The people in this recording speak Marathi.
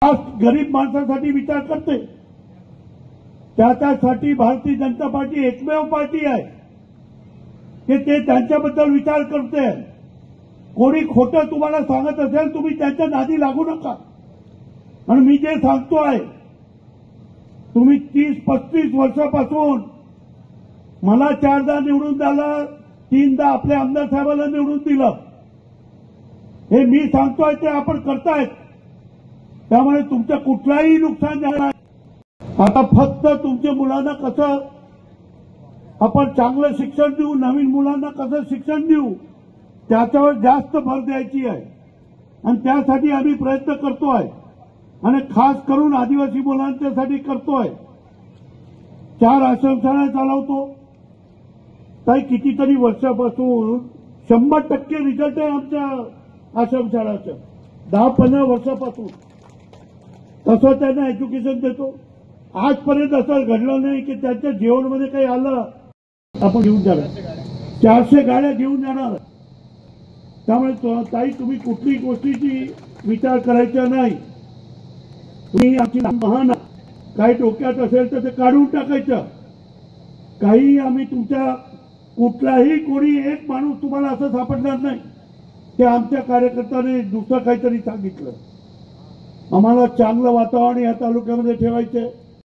खास गरीब माणसासाठी विचार करते। त्याच्यासाठी भारतीय जनता पार्टी एकमेव पार्टी आहे की ते त्यांच्याबद्दल विचार करते। कोणी खोटं तुम्हाला सांगत असेल तुम्ही त्यांच्या नादी लागू नका। आणि मी जे सांगतोय, तुम्ही 30-35 वर्षापासून मला 4दा निवडून दिलं, 3दा आपल्या आमदार साहेबांना निवडून दिलं। हे मी सांगतोय ते आपण करतायत, त्यामुळे तुमचं कुठलाही नुकसान झालं नाही। आता फक्त तुमच्या मुलांना कसं आपण चांगलं शिक्षण देऊ, नवीन मुलांना कसं शिक्षण देऊ, त्याच्यावर जास्त भर द्यायची आहे। आणि त्यासाठी आम्ही प्रयत्न करतोय आणि खास करून आदिवासी मुलांच्यासाठी करतोय। 4 आश्रमशाळा चालवतो। काही कितीतरी वर्षापासून 100% रिझल्ट आहे आमच्या आश्रमशाळाचं। 10-15 वर्षापासून तसं त्यांना एज्युकेशन देतो। आजपर्यंत असं घडलं नाही की त्यांच्या जेवणामध्ये काही आलं आपण घेऊन जाणार। 400 गाड्या घेऊन जाणार। त्यामुळे ताई तुम्ही कुठलीही गोष्टीची विचार करायचा नाही। तुम्ही आमची महान काही डोक्यात असेल तर ते काढून टाकायचं। काही आम्ही तुमच्या कुठलाही कोणी एक माणूस तुम्हाला असं सापडणार नाही की आमच्या कार्यकर्त्याने दुसरं काहीतरी सांगितलं। आम्हाला चांगलं वातावरण या तालुक्यामध्ये ठेवायचं आहे।